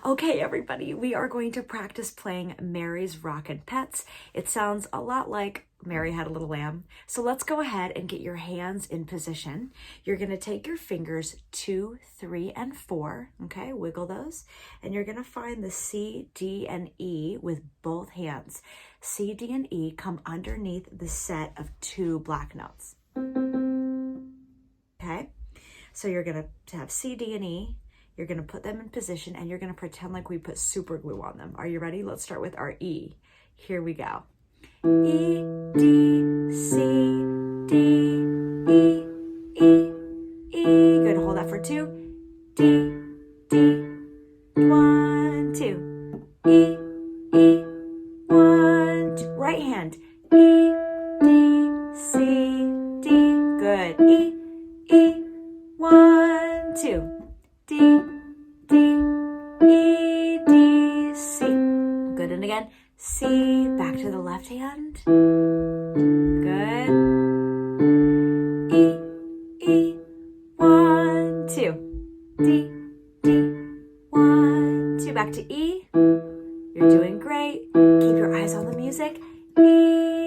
Okay, everybody, we are going to practice playing Mary's Rockin' Pets. It sounds a lot like Mary Had a Little Lamb. So let's go ahead and get your hands in position. You're going to take your fingers 2, 3, and 4, okay, wiggle those, and you're going to find the C, D, and E with both hands. C, D, and E come underneath the set of 2 black notes. Okay, so you're going to have C, D, and E. You're going to put them in position and you're going to pretend like we put super glue on them. Are you ready? Let's start with our E. Here we go. E, D, C, D, E, E, E. Good. Hold that for 2. D, D. 1, 2. E, E. 1, 2. Right hand. E, D, C, D. Good. E, E. 1, 2. D, D, E, D, C. Good, and again, C, back to the left hand. Good. E, E, 1, 2. D, D, 1, 2. Back to E. You're doing great. Keep your eyes on the music. E,